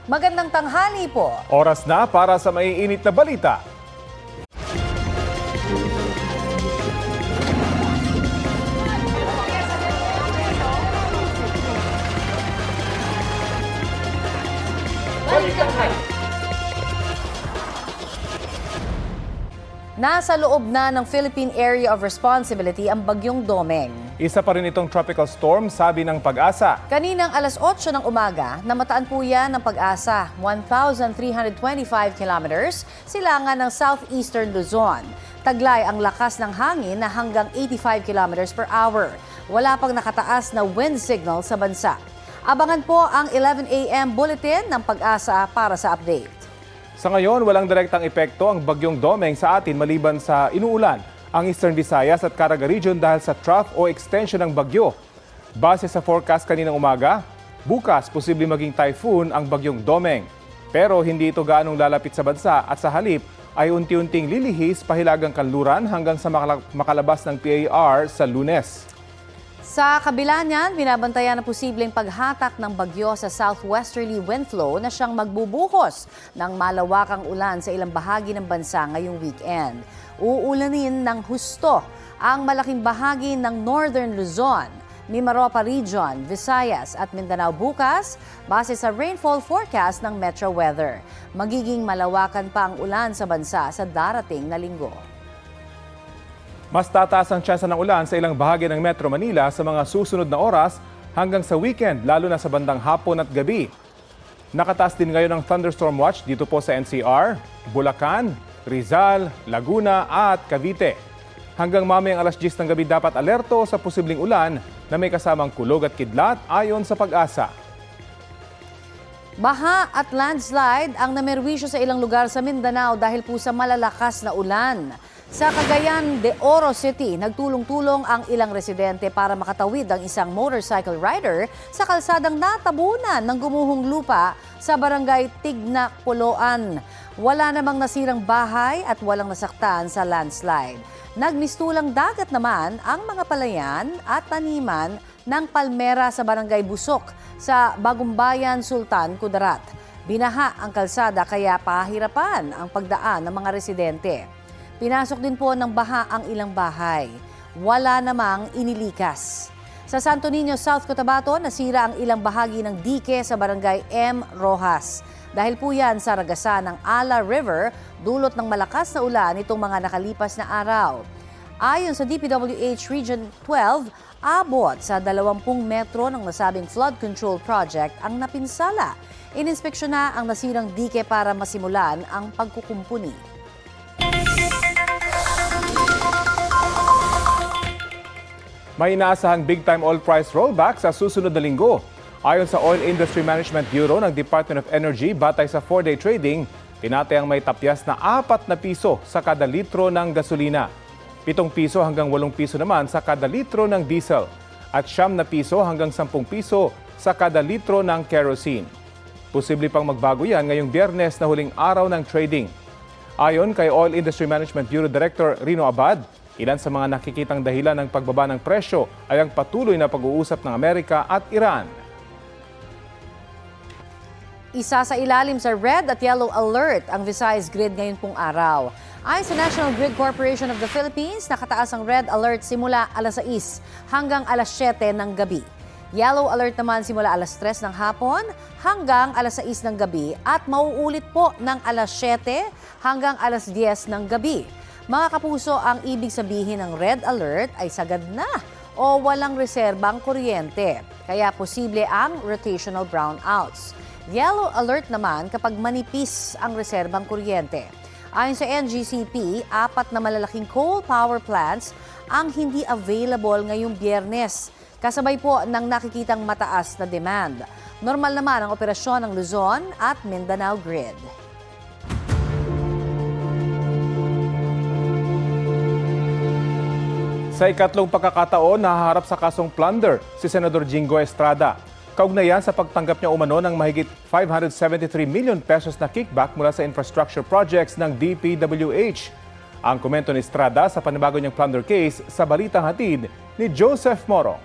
Magandang tanghali po. Oras na para sa maiinit na balita. Nasa loob na ng Philippine Area of Responsibility ang bagyong Domeng. Isa pa rin itong tropical storm, sabi ng Pag-asa. Kaninang alas 8 ng umaga, namataan po yan ng Pag-asa, 1,325 kilometers, silangan ng southeastern Luzon. Taglay ang lakas ng hangin na hanggang 85 kilometers per hour. Wala pang nakataas na wind signal sa bansa. Abangan po ang 11 a.m. bulletin ng Pag-asa para sa update. Sa ngayon, walang direktang epekto ang bagyong Domeng sa atin maliban sa inuulan ang Eastern Visayas at Caraga Region dahil sa trough o extension ng bagyo. Base sa forecast kaninang umaga, bukas posibleng maging typhoon ang bagyong Domeng. Pero hindi ito gaanong lalapit sa bansa at sa halip ay unti-unting lilihis pahilagang kanluran hanggang sa makalabas ng PAR sa Lunes. Sa kabila niyan, binabantayan na posibleng paghatak ng bagyo sa southwesterly wind flow na siyang magbubuhos ng malawakang ulan sa ilang bahagi ng bansa ngayong weekend. Uulanin ng husto ang malaking bahagi ng Northern Luzon, Mimaropa Region, Visayas at Mindanao bukas base sa rainfall forecast ng Metro Weather. Magiging malawakan pa ang ulan sa bansa sa darating na linggo. Mas tataas ang tsansa ng ulan sa ilang bahagi ng Metro Manila sa mga susunod na oras hanggang sa weekend, lalo na sa bandang hapon at gabi. Nakataas din ngayon ang thunderstorm watch dito po sa NCR, Bulacan, Rizal, Laguna at Cavite. Hanggang mamayang alas 10 ng gabi dapat alerto sa posibleng ulan na may kasamang kulog at kidlat ayon sa Pag-asa. Baha at landslide ang namerwisyo sa ilang lugar sa Mindanao dahil po sa malalakas na ulan. Sa Cagayan de Oro City, nagtulong-tulong ang ilang residente para makatawid ang isang motorcycle rider sa kalsadang natabunan ng gumuhong lupa sa barangay Tigna, Puloan. Wala namang nasirang bahay at walang nasaktan sa landslide. Nagmistulang dagat naman ang mga palayan at taniman ng palmera sa barangay Busok sa Bagumbayan, Sultan, Kudarat. Binaha ang kalsada kaya pahirapan ang pagdaan ng mga residente. Pinasok din po ng baha ang ilang bahay. Wala namang inilikas. Sa Santo Niño, South Cotabato, nasira ang ilang bahagi ng dike sa barangay M. Rojas. Dahil po yan sa ragasan ng Ala River, dulot ng malakas na ulan itong mga nakalipas na araw. Ayon sa DPWH Region 12, abot sa 20 metro ng nasabing flood control project ang napinsala. Ininspeksyon na ang nasirang dike para masimulan ang pagkukumpuni. May inaasahang big-time oil price rollback sa susunod na linggo. Ayon sa Oil Industry Management Bureau ng Department of Energy, batay sa 4-day trading, tinatayang may tapyas na 4 na piso sa kada litro ng gasolina. 7 piso hanggang 8 piso naman sa kada litro ng diesel. At 9 na piso hanggang 10 piso sa kada litro ng kerosene. Posible pang magbago yan ngayong Biyernes na huling araw ng trading. Ayon kay Oil Industry Management Bureau Director Rino Abad, ilan sa mga nakikitang dahilan ng pagbaba ng presyo ay ang patuloy na pag-uusap ng Amerika at Iran. Isa sa ilalim sa red at yellow alert ang Visayas grid ngayon pong araw. Ayon sa National Grid Corporation of the Philippines, nakataas ang red alert simula alas 6 hanggang alas 7 ng gabi. Yellow alert naman simula alas 3 ng hapon hanggang alas 6 ng gabi at mauulit po ng alas 7 hanggang alas 10 ng gabi. Mga kapuso, ang ibig sabihin ng red alert ay sagad na o walang reserbang kuryente. Kaya posible ang rotational brownouts. Yellow alert naman kapag manipis ang reserbang kuryente. Ayon sa NGCP, 4 na malalaking coal power plants ang hindi available ngayong Biyernes. Kasabay po ng nakikitang mataas na demand. Normal naman ang operasyon ng Luzon at Mindanao Grid. Sa ikatlong pagkakataon, nahaharap sa kasong plunder si Senador Jingo Estrada. Kaugnayan sa pagtanggap niya umano ng mahigit 573 million pesos na kickback mula sa infrastructure projects ng DPWH. Ang komento ni Estrada sa panibago niyang plunder case sa balitang hatid ni Joseph Moro.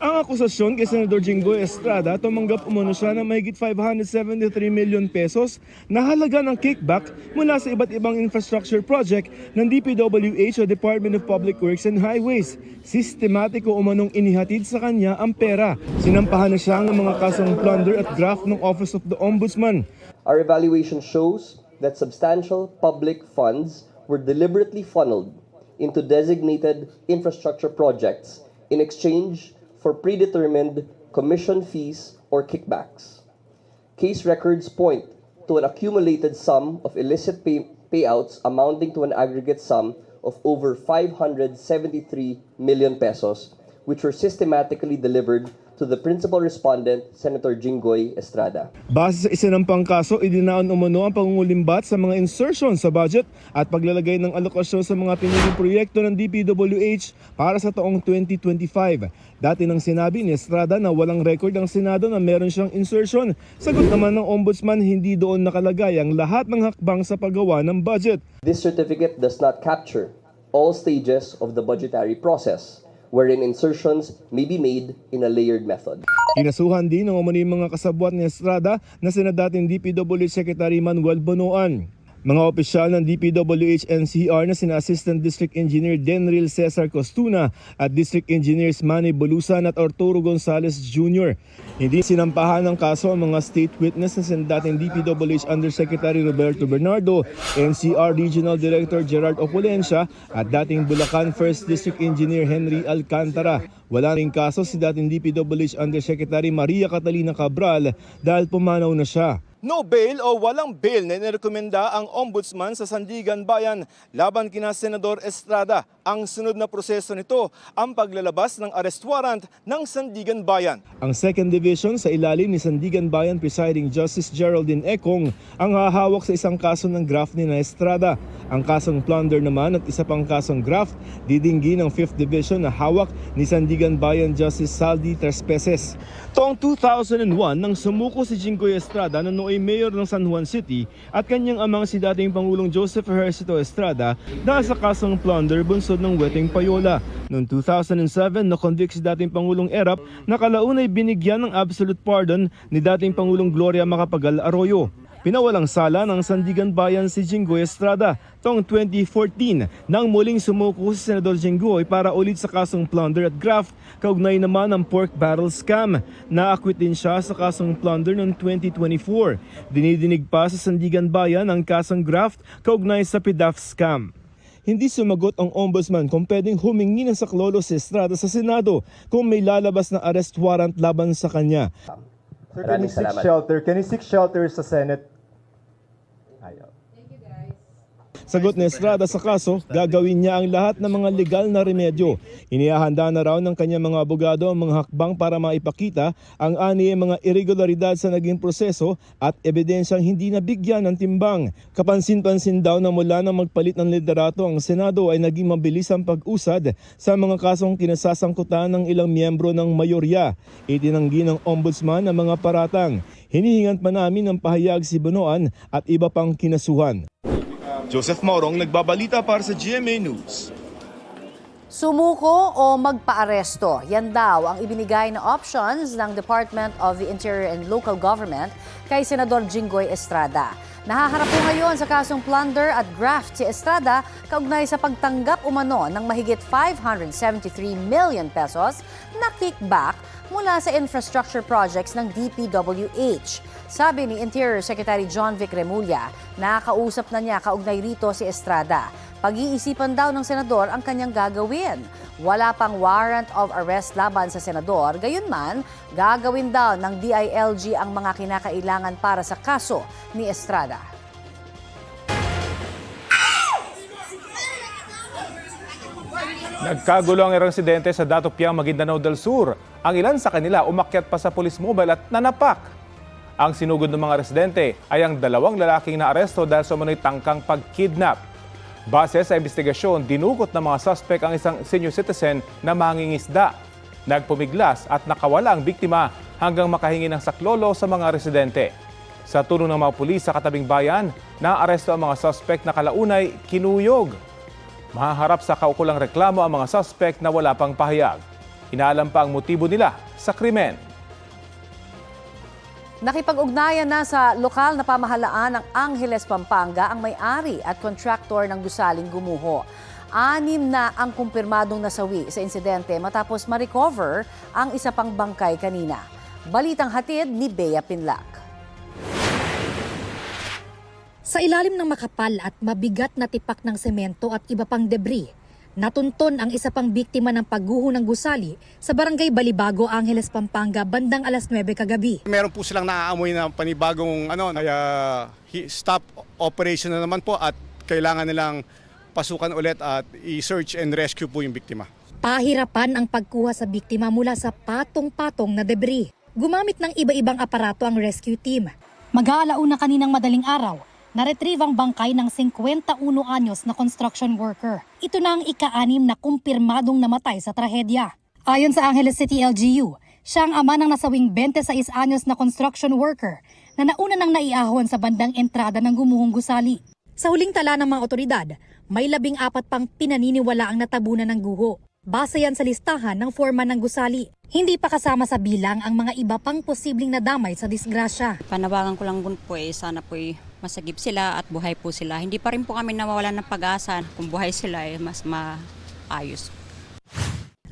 Ang Sa akusasyon kay Senador Jinggoy Estrada, tumanggap umano siya ng mahigit 573 million pesos na halaga ng kickback mula sa iba't ibang infrastructure project ng DPWH o Department of Public Works and Highways. Sistematiko umanong inihatid sa kanya ang pera. Sinampahan na siya ng mga kasong plunder at graft ng Office of the Ombudsman. Our evaluation shows that substantial public funds were deliberately funneled into designated infrastructure projects in exchange for predetermined commission fees or kickbacks. Case records point to an accumulated sum of illicit payouts amounting to an aggregate sum of over 573 million pesos, which were systematically delivered to the principal respondent, Senator Jinggoy Estrada. Base sa isinampang kaso, idinaon umano ang pangungulimbat sa mga insertion sa budget at paglalagay ng alokasyon sa mga piniling proyekto ng DPWH para sa taong 2025. Dati nang sinabi ni Estrada na walang record ang Senado na meron siyang insertion. Sagot naman ng Ombudsman, hindi doon nakalagay ang lahat ng hakbang sa paggawa ng budget. This certificate does not capture all stages of the budgetary process, wherein insertions may be made in a layered method. Kinasuhan din ng umano'y mga kasabwat ni Estrada na sina dating DPWH Secretary Manuel Bonoan. Mga opisyal ng DPWH NCR na sina Assistant District Engineer Denril Cesar Costuna at District Engineers Manny Bolusan at Arturo Gonzales Jr. Hindi sinampahan ng kaso ang mga state witness na sina dating DPWH Undersecretary Roberto Bernardo, NCR Regional Director Gerard Opulencia at dating Bulacan 1st District Engineer Henry Alcantara. Wala ring kaso si dating DPWH Undersecretary Maria Catalina Cabral dahil pumanaw na siya. No bail o walang bail na inirekomenda ang Ombudsman sa Sandigan Bayan laban kina Senador Estrada. Ang sunod na proseso nito ang paglalabas ng arrest warrant ng Sandigan Bayan. Ang Second Division sa ilalim ni Sandigan Bayan Presiding Justice Geraldine Ekong ang hahawak sa isang kaso ng graft ni Estrada. Ang kasong plunder naman at isa pang kasong graft didinggi ng 5th Division na hawak ni Sandigan Bayan Justice Saldi Trespeses. Taong 2001 nang sumuko si Jinggoy Estrada na nooy mayor ng San Juan City at kanyang amang si dating Pangulong Joseph Ejercito Estrada dahil sa kasong plunder bunsod ng Weteng Payola. Noong 2007, na-convict si dating Pangulong Erap na kalaunay binigyan ng absolute pardon ni dating Pangulong Gloria Macapagal Arroyo. Pinawalang sala ng Sandigan Bayan si Jinggoy Estrada taong 2014 nang muling sumuko si Senador Jinggoy para ulit sa kasong plunder at graft, kaugnay naman ng pork barrel scam. Naakwit din siya sa kasong plunder noong 2024. Dinidinig pa sa Sandigan Bayan ang kasong graft kaugnay sa PDAF scam. Hindi sumagot ang Ombudsman kung pwedeng humingi ng saklolo si Estrada sa Senado kung may lalabas na arrest warrant laban sa kanya. Sir, can he seek shelter sa Senate? Ayaw. Sagot ni Estrada sa kaso, gagawin niya ang lahat ng mga legal na remedyo. Inihahanda na raw ng kanyang mga abogado ang mga hakbang para maipakita ang aniyang mga irregularidad sa naging proseso at ebidensyang hindi nabigyan ng timbang. Kapansin-pansin daw na mula nang magpalit ng liderato ang Senado ay naging mabilis ang pag-usad sa mga kasong kinasasangkutan ng ilang miyembro ng mayorya. Itinanggi ng Ombudsman ang mga paratang. Hinihingan pa namin ng pahayag si Bonoan at iba pang kinasuhan. Joseph Maurong, nagbabalita para sa GMA News. Sumuko o magpaaresto, yan daw ang ibinigay na options ng Department of the Interior and Local Government kay Senador Jinggoy Estrada. Nahaharap po ngayon sa kasong plunder at graft si Estrada kaugnay sa pagtanggap umano ng mahigit 573 million pesos na kickback mula sa infrastructure projects ng DPWH. Sabi ni Interior Secretary John Vic Remulla, nakakausap na niya kaugnay rito si Estrada. Pag-iisipan daw ng senador ang kanyang gagawin. Wala pang warrant of arrest laban sa senador, gayunman, gagawin daw ng DILG ang mga kinakailangan para sa kaso ni Estrada. Nagkagulo ang residente sa Dato Piang, Maguindanao del Sur. Ang ilan sa kanila umakyat pa sa police mobile at nanapak. Ang sinugod ng mga residente ay ang dalawang lalaking naaresto dahil sa umano'y tangkang pag-kidnap. Base sa investigasyon, dinukot ng mga suspect ang isang senior citizen na mangingisda. Nagpumiglas at nakawala ang biktima hanggang makahingi ng saklolo sa mga residente. Sa tulong ng mga pulis sa katabing bayan, naaresto ang mga suspect na kalaunay kinuyog. Mahaharap sa kaukulang reklamo ang mga suspect na wala pang pahayag. Inaalam pa ang motibo nila sa krimen. Nakipag-ugnayan na sa lokal na pamahalaan ng Angeles, Pampanga ang may-ari at kontraktor ng gusaling gumuho. 6 na ang kumpirmadong nasawi sa insidente matapos ma-recover ang isa pang bangkay kanina. Balitang hatid ni Bea Pinlac. Sa ilalim ng makapal at mabigat na tipak ng semento at iba pang debris, natunton ang isa pang biktima ng pagguho ng gusali sa barangay Balibago, Angeles, Pampanga bandang alas 9 kagabi. Meron po silang naaamoy na panibagong kaya stop operation na naman po at kailangan nilang pasukan ulit at i-search and rescue po yung biktima. Pahirapan ang pagkuha sa biktima mula sa patong-patong na debris. Gumamit ng iba-ibang aparato ang rescue team. Mag-aalauna kaninang madaling araw, na-retrieve ang bangkay ng 51 anyos na construction worker. Ito na ang ika-6 na kumpirmadong namatay sa trahedya. Ayon sa Angeles City LGU, siya ang ama ng nasawing 26 anyos na construction worker na nauna nang naiahon sa bandang entrada ng gumuhong gusali. Sa huling tala ng mga otoridad, may 14 pang pinaniniwala ang natabunan ng guho. Base yan sa listahan ng foreman ng gusali. Hindi pa kasama sa bilang ang mga iba pang posibleng nadamay sa disgrasya. Panawagan ko lang po sana po masagip sila at buhay po sila. Hindi pa rin po kami nawawalan ng pag-asa kung buhay sila mas maayos.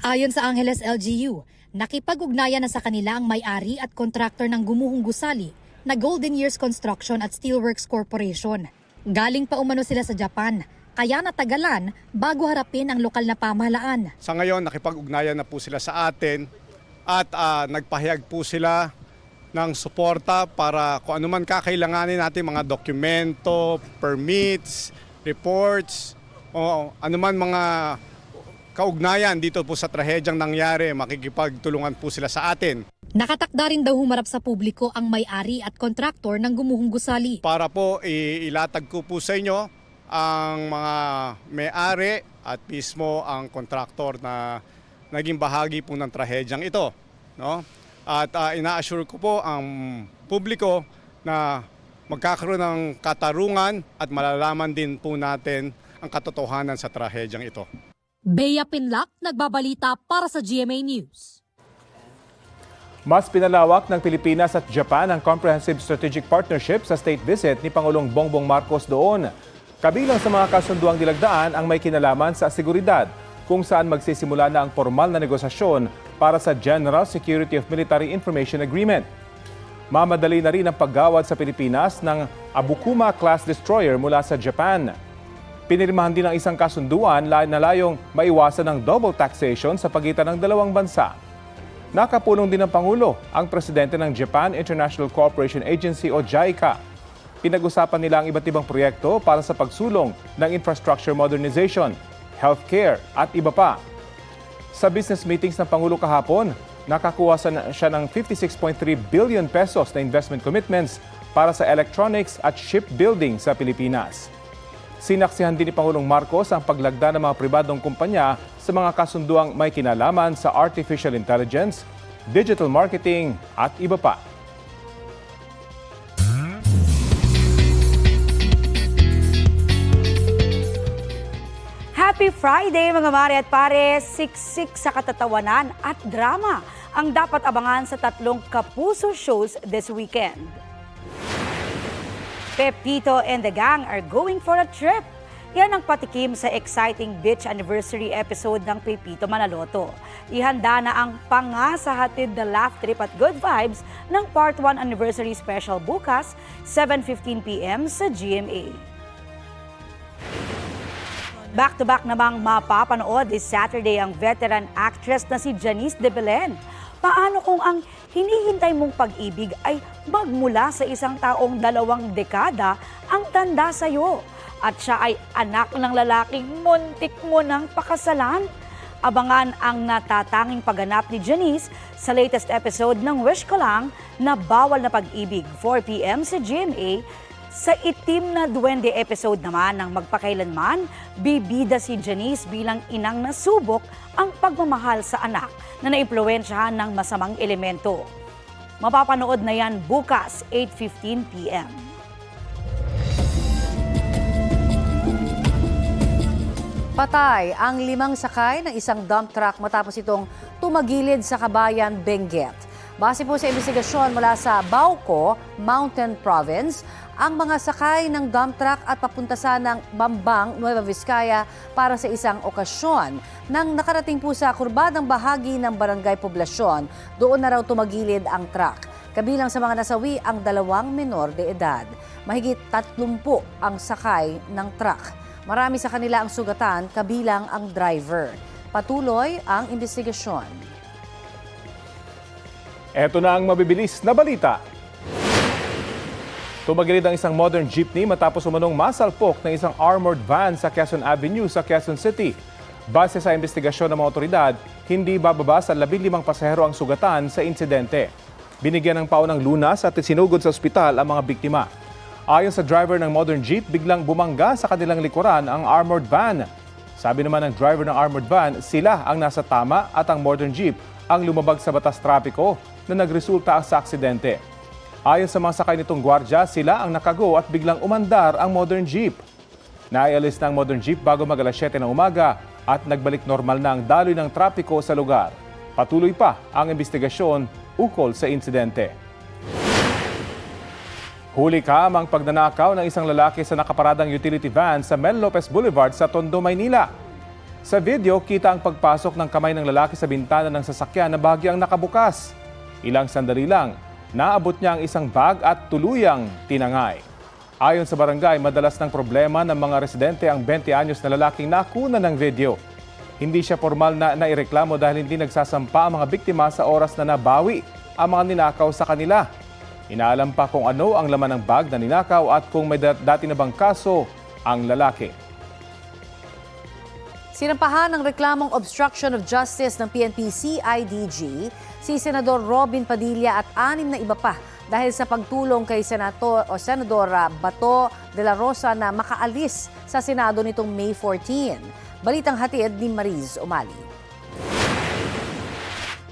Ayon sa Angeles LGU, nakipag-ugnayan na sa kanila ang may-ari at kontraktor ng gumuhong gusali na Golden Years Construction at Steelworks Corporation. Galing pa umano sila sa Japan, kaya natagalan bago harapin ang lokal na pamahalaan. Sa ngayon, nakipag-ugnayan na po sila sa atin at nagpahayag po sila ng suporta para kung ano man kakailanganin natin mga dokumento, permits, reports, o ano man mga kaugnayan dito po sa trahedyang nangyari, makikipagtulungan po sila sa atin. Nakatakda rin daw humarap sa publiko ang may-ari at kontraktor ng gumuhong gusali. Para po ilatag ko po sa inyo ang mga may-ari at mismo ang kontraktor na naging bahagi po ng trahedyang ito. No? At ina-assure ko po ang publiko na magkakaroon ng katarungan at malalaman din po natin ang katotohanan sa trahedyang ito. Bea Pinlac, nagbabalita para sa GMA News. Mas pinalawak ng Pilipinas at Japan ang Comprehensive Strategic Partnership sa state visit ni Pangulong Bongbong Marcos doon. Kabilang sa mga kasunduang dilagdaan ang may kinalaman sa seguridad, kung saan magsisimula na ang formal na negosasyon para sa General Security of Military Information Agreement. Mamadali na rin ang paggawad sa Pilipinas ng Abukuma-class destroyer mula sa Japan. Pinirmahan din ang isang kasunduan na layong maiwasan ng double taxation sa pagitan ng dalawang bansa. Nakapulong din ng Pangulo ang presidente ng Japan International Cooperation Agency o JICA. Pinag-usapan nila ang iba't ibang proyekto para sa pagsulong ng infrastructure modernization, healthcare at iba pa. Sa business meetings ng Pangulo kahapon, nakakuha siya ng 56.3 billion pesos na investment commitments para sa electronics at shipbuilding sa Pilipinas. Sinaksihan din ni Pangulong Marcos ang paglagda ng mga pribadong kumpanya sa mga kasunduang may kinalaman sa artificial intelligence, digital marketing at iba pa. Happy Friday mga mare at pare! Siksik sa katatawanan at drama ang dapat abangan sa 3 Kapuso shows this weekend. Pepito and the gang are going for a trip. Yan ang patikim sa exciting beach anniversary episode ng Pepito Manaloto. Ihanda na ang pangasahatid na laugh trip at good vibes ng Part 1 Anniversary Special bukas, 7:15 p.m. sa GMA. Back-to-back namang mapapanood this Saturday ang veteran actress na si Janice de Belen. Paano kung ang hinihintay mong pag-ibig ay magmula sa isang taong 2 dekada ang tanda sa'yo at siya ay anak ng lalaking muntik mo ng pakasalan? Abangan ang natatanging pagganap ni Janice sa latest episode ng Wish Ko Lang na Bawal na Pag-ibig, 4 p.m. sa GMA. Sa Itim na Duwende episode naman ng Magpakailanman, bibida si Janice bilang inang nasubok ang pagmamahal sa anak na naimpluwensyahan ng masamang elemento. Mapapanood na yan bukas, 8:15 p.m. Patay ang 5 sakay ng isang dump truck matapos itong tumagilid sa Kabayan, Benguet. Base po sa investigasyon mula sa Bauco, Mountain Province, ang mga sakay ng dump truck at papuntasan ng Bambang, Nueva Vizcaya para sa isang okasyon. Nang nakarating po sa kurbadang bahagi ng Barangay Poblasyon, doon na raw tumagilid ang truck. Kabilang sa mga nasawi ang 2 menor de edad. Mahigit 30 ang sakay ng truck. Marami sa kanila ang sugatan, kabilang ang driver. Patuloy ang investigasyon. Ito na ang mabibilis na balita. Tumagilid ang isang modern jeepney matapos umanong masalpok ng isang armored van sa Quezon Avenue sa Quezon City. Base sa investigasyon ng mga otoridad, hindi bababa sa 15 pasahero ang sugatan sa insidente. Binigyan ng paunang lunas at sinugod sa ospital ang mga biktima. Ayon sa driver ng modern jeep, biglang bumangga sa kanilang likuran ang armored van. Sabi naman ng driver ng armored van, sila ang nasa tama at ang modern jeep ang lumabag sa batas trapiko na nagresulta sa aksidente. Ayon sa mga sakay nitong gwardya, sila ang nakago at biglang umandar ang modern jeep. Naialis na ang modern jeep bago mag-alas 7 ng umaga at nagbalik normal na ang daloy ng trapiko sa lugar. Patuloy pa ang investigasyon ukol sa insidente. Huli kam ang pagnanakaw ng isang lalaki sa nakaparadang utility van sa Mel Lopez Boulevard sa Tondo, Maynila. Sa video, kita ang pagpasok ng kamay ng lalaki sa bintana ng sasakyan na bahagyang nakabukas. Ilang sandali lang, naabot niya ang isang bag at tuluyang tinangay. Ayon sa barangay, madalas ng problema ng mga residente ang 20 anyos na lalaking nakuna ng video. Hindi siya formal na naireklamo dahil hindi nagsasampa ang mga biktima sa oras na nabawi ang mga ninakaw sa kanila. Inaalam pa kung ano ang laman ng bag na ninakaw at kung may dati na bang kaso ang lalaki. Sinampahan ng reklamong obstruction of justice ng PNP-CIDG si Senador Robin Padilla at 6 na iba pa dahil sa pagtulong kay Senador Bato de la Rosa na makaalis sa Senado nitong May 14. Balitang hatid ni Mariz Umali.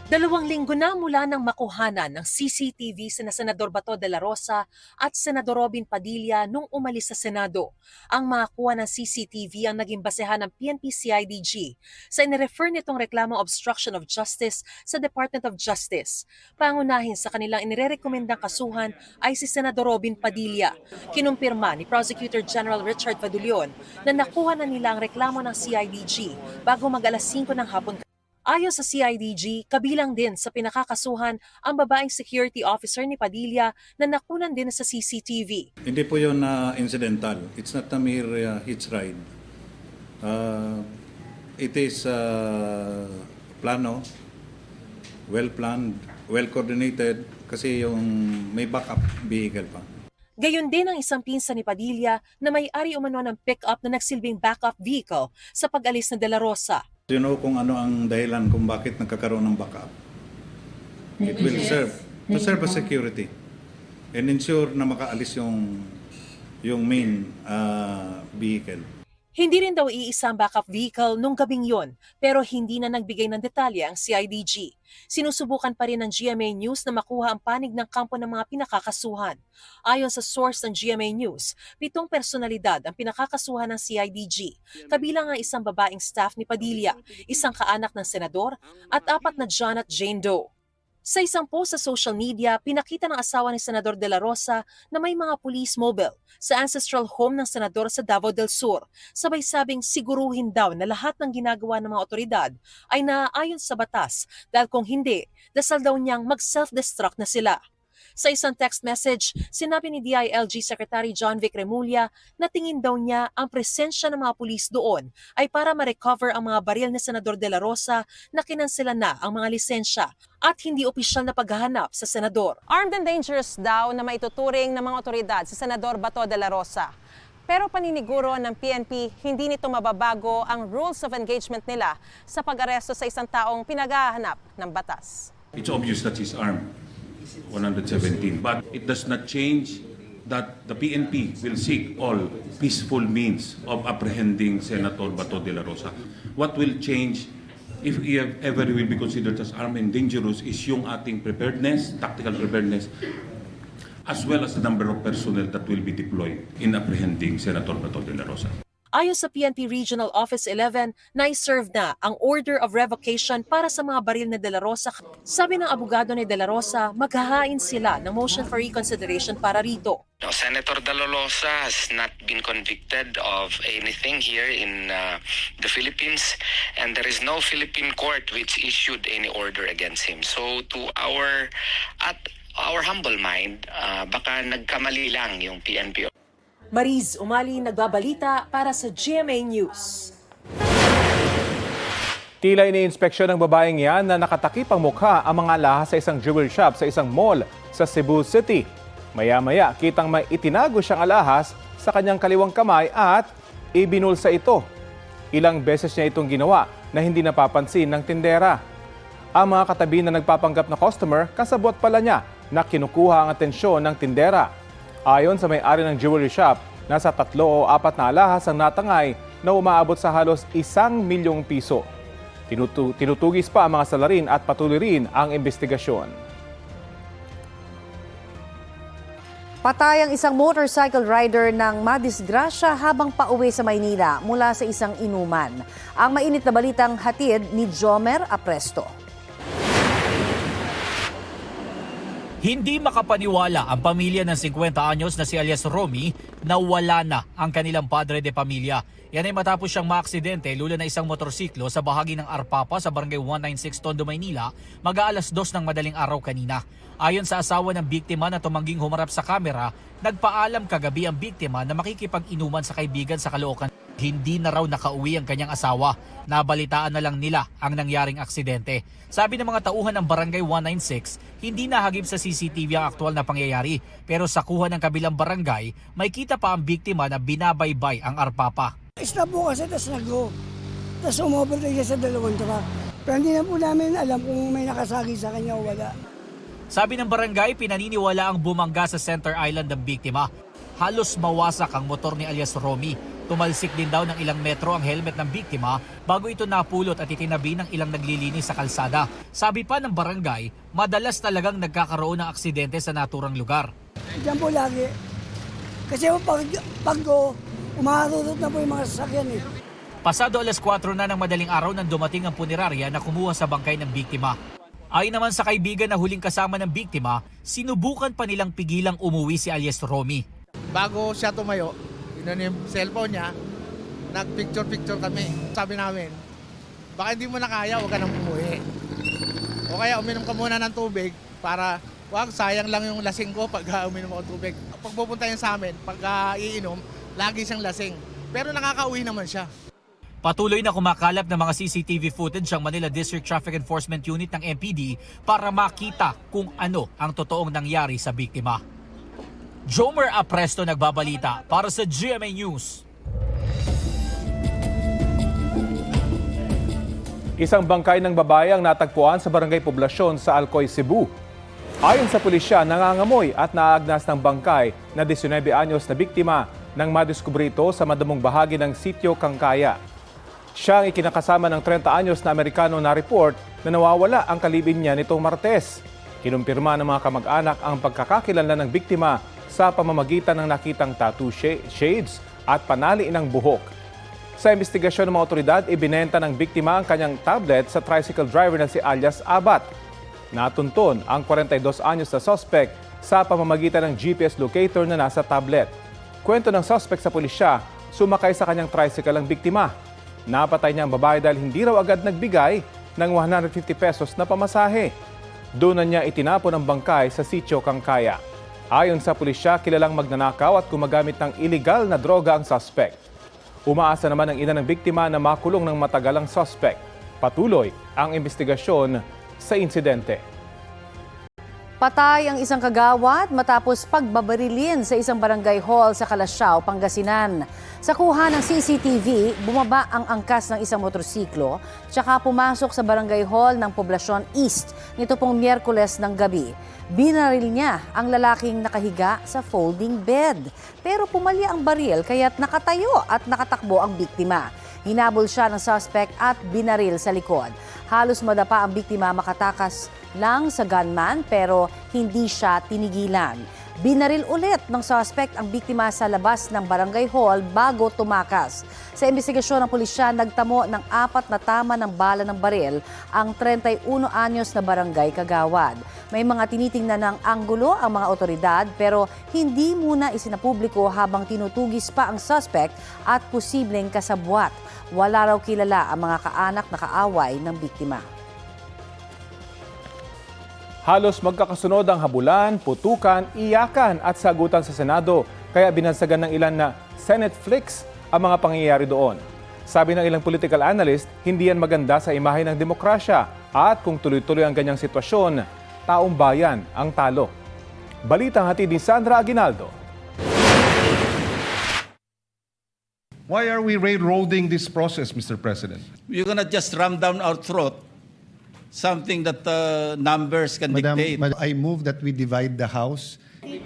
2 linggo na mula nang makuhanan ng CCTV sina Senador Bato de la Rosa at Senador Robin Padilla nung umalis sa Senado. Ang makakuha ng CCTV ang naging basehan ng PNP-CIDG sa inirefer nitong reklamong obstruction of justice sa Department of Justice. Pangunahin sa kanilang inirerekomendang kasuhan ay si Senador Robin Padilla. Kinumpirma ni Prosecutor General Richard Fadulion na nakuha na nila ang reklamo ng CIDG bago mag-alas 5 ng hapon. Ayon sa CIDG, kabilang din sa pinakakasuhan ang babaeng security officer ni Padilla na nakunan din sa CCTV. Hindi po yun incidental. It's not a mere hitch ride. It is plano, well-planned, well-coordinated kasi yung may backup vehicle pa. Gayon din ang isang pinsan ni Padilla na may-ari umano ng pick-up na nagsilbing backup vehicle sa pag-alis ng De La Rosa. You know kung ano ang dahilan kung bakit nagkakaroon ng backup. It will serve to serve as security and ensure na makaalis yung main vehicle. Hindi rin daw iisa ang backup vehicle nung gabing yon, pero hindi na nagbigay ng detalye ang CIDG. Sinusubukan pa rin ng GMA News na makuha ang panig ng kampo ng mga pinakakasuhan. Ayon sa source ng GMA News, 7 personalidad ang pinakakasuhan ng CIDG, kabilang ang isang babaeng staff ni Padilla, isang kaanak ng senador, at 4 na John at Jane Doe. Sa isang post sa social media, pinakita ng asawa ni Senador De La Rosa na may mga police mobile sa ancestral home ng senador sa Davao del Sur. Sabay sabing siguruhin daw na lahat ng ginagawa ng mga otoridad ay naaayon sa batas dahil kung hindi, dasal daw niyang mag-self-destruct na sila. Sa isang text message, sinabi ni DILG Secretary John Vic Remulla na tingin daw niya ang presensya ng mga pulis doon ay para ma-recover ang mga baril ni Senador De La Rosa na kinansela na ang mga lisensya at hindi opisyal na paghahanap sa senador. Armed and dangerous daw na maituturing ng mga otoridad si Senador Bato de la Rosa. Pero paniniguro ng PNP, hindi nito mababago ang rules of engagement nila sa pag-aresto sa isang taong pinaghahanap ng batas. It's obvious that he's armed. 117. But it does not change that the PNP will seek all peaceful means of apprehending Senator Bato de la Rosa. What will change, if he ever will be considered as armed and dangerous, is yung ating preparedness, tactical preparedness, as well as the number of personnel that will be deployed in apprehending Senator Bato de la Rosa. Ayon sa PNP Regional Office 11, na-serve na ang order of revocation para sa mga baril ni De La Rosa. Sabi ng abogado ni De La Rosa, maghahain sila ng motion for reconsideration para rito. No, Senator De La Rosa has not been convicted of anything here in the Philippines, and there is no Philippine court which issued any order against him. So to our humble mind, baka nagkamali lang yung PNP. Mariz Umali, nagbabalita para sa GMA News. Tila iniinspeksyon ng babaeng yan na nakatakip ang mukha ang mga alahas sa isang jewelry shop sa isang mall sa Cebu City. Maya-maya, kitang may itinago siyang alahas sa kanyang kaliwang kamay at ibinulsa ito. Ilang beses niya itong ginawa na hindi napapansin ng tindera. Ang mga katabi na nagpapanggap na customer, kasabot pala niya na kinukuha ang atensyon ng tindera. Ayon sa may-ari ng jewelry shop, nasa 3 o 4 na alahas ang natangay na umaabot sa halos 1 milyong piso. Tinutugis pa ang mga salarin at patuloy rin ang investigasyon. Patay ang isang motorcycle rider ng madisgrasya habang pauwi sa Maynila mula sa isang inuman. Ang mainit na balitang hatid ni Jomer Apresto. Hindi makapaniwala ang pamilya ng 50 anyos na si alias Romy na wala na ang kanilang padre de pamilya. Yan ay matapos siyang maaksidente lula na isang motorsiklo sa bahagi ng Arpapa sa barangay 196 Tondo, Maynila mag-aalas 2 ng madaling araw kanina. Ayon sa asawa ng biktima na tumangging humarap sa kamera, nagpaalam kagabi ang biktima na makikipag-inuman sa kaibigan sa Caloocan. Hindi na raw nakauwi ang kanyang asawa. Nabalitaan na lang nila ang nangyaring aksidente. Sabi ng mga tauhan ng barangay 196, hindi nahagip sa CCTV ang aktwal na pangyayari. Pero sa kuha ng kabilang barangay, may kita pa ang biktima na binabaybay ang Arpapa. Stop po kasi, tapos nag-go. Tapos umovertake siya sa 2 truck. Pero hindi na po namin alam kung may nakasagi sa kanya o wala. Sabi ng barangay, pinaniniwala ang bumangga sa Center Island ng biktima. Halos mawasak ang motor ni alias Romy. Tumalsik din daw ng ilang metro ang helmet ng biktima bago ito napulot at itinabi ng ilang naglilinis sa kalsada. Sabi pa ng barangay, madalas talagang nagkakaroon ng aksidente sa naturang lugar. Diyan po lagi. Kasi pag-go, umaharurot na po yung mga sasakyan eh. Pasado alas 4 na ng madaling araw nang dumating ang punerarya na kumuha sa bangkay ng biktima. Ayon naman sa kaibigan na huling kasama ng biktima, sinubukan pa nilang pigilang umuwi si alias Romy. Bago siya tumayo, yun yung cellphone niya, nag-picture-picture kami. Sabi namin, baka hindi mo na kaya, huwag ka nang umuwi. O kaya uminom ka muna ng tubig para wag sayang lang yung lasing ko pag uminom ako tubig. Pag pupunta yun sa amin, pag iinom, lagi siyang lasing. Pero nakakauwi naman siya. Patuloy na kumakalap ng mga CCTV footage ang Manila District Traffic Enforcement Unit ng MPD para makita kung ano ang totoong nangyari sa biktima. Jomer Apresto nagbabalita para sa GMA News. Isang bangkay ng babae ang natagpuan sa barangay Poblasyon sa Alcoy, Cebu. Ayon sa pulisya, nangangamoy at naagnas ng bangkay na 19 anyos na biktima nang madiskubre ito sa madamong bahagi ng sitio Kangkaya. Siya ang ikinakasama ng 30 anyos na Amerikano na report na nawawala ang kalibin niya nitong Martes. Kinumpirma ng mga kamag-anak ang pagkakakilanlan ng biktima sa pamamagitan ng nakitang tattoo shades at panali ng buhok. Sa investigasyon ng mga otoridad, ibinenta ng biktima ang kanyang tablet sa tricycle driver na si alias Abat. Natunton ang 42 anyos na suspect sa pamamagitan ng GPS locator na nasa tablet. Kwento ng suspect sa pulisya, sumakay sa kanyang tricycle ang biktima. Napatay niya ang babae dahil hindi raw agad nagbigay ng 150 pesos na pamasahe. Doon na niya itinapon ang bangkay sa sitio Kangkaya. Ayon sa pulisya, kilalang magnanakaw at gumagamit ng iligal na droga ang suspect. Umaasa naman ang ina ng biktima na makulong ng matagal ang suspect. Patuloy ang investigasyon sa insidente. Patay ang isang kagawad matapos pagbabarilin sa isang barangay hall sa Calasiao, Pangasinan. Sa kuha ng CCTV, bumaba ang angkas ng isang motorsiklo tsaka pumasok sa barangay hall ng Poblasyon East nito pong Miyerkules ng gabi. Binaril niya ang lalaking nakahiga sa folding bed. Pero pumalya ang baril kaya't nakatayo at nakatakbo ang biktima. Hinabol siya ng suspect at binaril sa likod. Halos madapa ang biktima, makatakas lang sa gunman pero hindi siya tinigilan. Binaril ulit ng suspect ang biktima sa labas ng barangay hall bago tumakas. Sa investigasyon ng pulisya, nagtamo ng 4 na tama ng bala ng baril ang 31 anyos na barangay kagawad. May mga tinitingnan ng anggulo ang mga otoridad pero hindi muna isinapubliko habang tinutugis pa ang suspect at posibleng kasabwat. Wala raw kilala ang mga kaanak na kaaway ng biktima. Halos magkakasunod ang habulan, putukan, iyakan at sagutan sa Senado. Kaya binansagan ng ilan na Senate flicks ang mga pangyayari doon. Sabi ng ilang political analyst, hindi yan maganda sa imahe ng demokrasya. At kung tuloy-tuloy ang ganyang sitwasyon, taong bayan ang talo. Balitang hatid ni Sandra Aguinaldo. Why are we railroading this process, Mr. President? You're gonna just ram down our throat something that numbers can dictate. I move that we divide the House.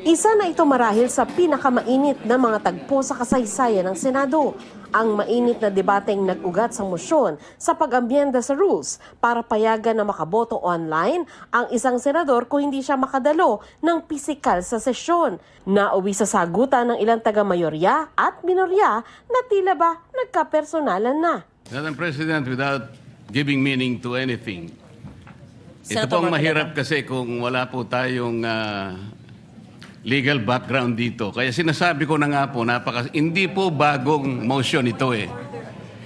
Isa na ito marahil sa pinakamainit na mga tagpo sa kasaysayan ng Senado. Ang mainit na debateng nag-ugat sa mosyon sa pag-ambyenda sa rules para payagan na makaboto online ang isang senador kung hindi siya makadalo ng pisikal sa sesyon. Nauwi sa sagutan ng ilang taga-mayorya at minorya na tila ba nagkapersonalan na. Madam President, without giving meaning to anything, ito pong mahirap kasi kung wala po tayong legal background dito. Kaya sinasabi ko na nga po, hindi po bagong motion ito eh.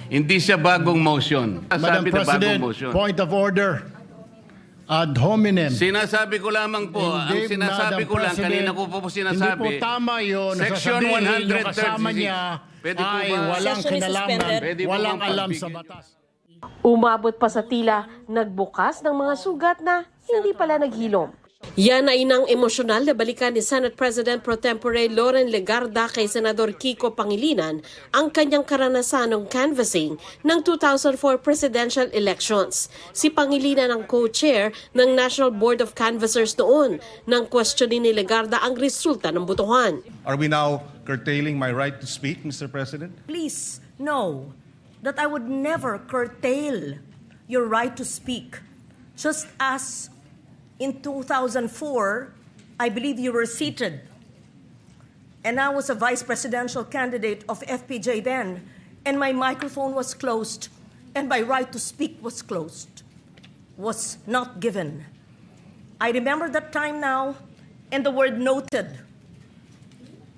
Hindi siya bagong motion. Madam Sabi na bagong President, motion. point of order. Ad hominem. Sinasabi ko lamang po, ang sinasabi Madam ko lang, President, kanina ko po sinasabi. Hindi po tama yun. Section Nasasabihin yung kasama 136. niya Pwede po ay ba? walang Session is kinalaman, suspended. Pwede po walang bang alam sa pagbigyan? batas. Umabot pa sa tila, nagbukas ng mga sugat na hindi pala naghilom. Yan ay nang emosyonal na balikan ni Senate President Pro Tempore Loren Legarda kay Senador Kiko Pangilinan ang kanyang karanasan ng canvassing ng 2004 presidential elections. Si Pangilinan ang co-chair ng National Board of Canvassers noon nang questionin ni Legarda ang resulta ng botohan. Are we now curtailing my right to speak, Mr. President? Please know that I would never curtail your right to speak. Just as in 2004, I believe you were seated, and I was a vice presidential candidate of FPJ then, and my microphone was closed, and my right to speak was closed, was not given. I remember that time now, and the word noted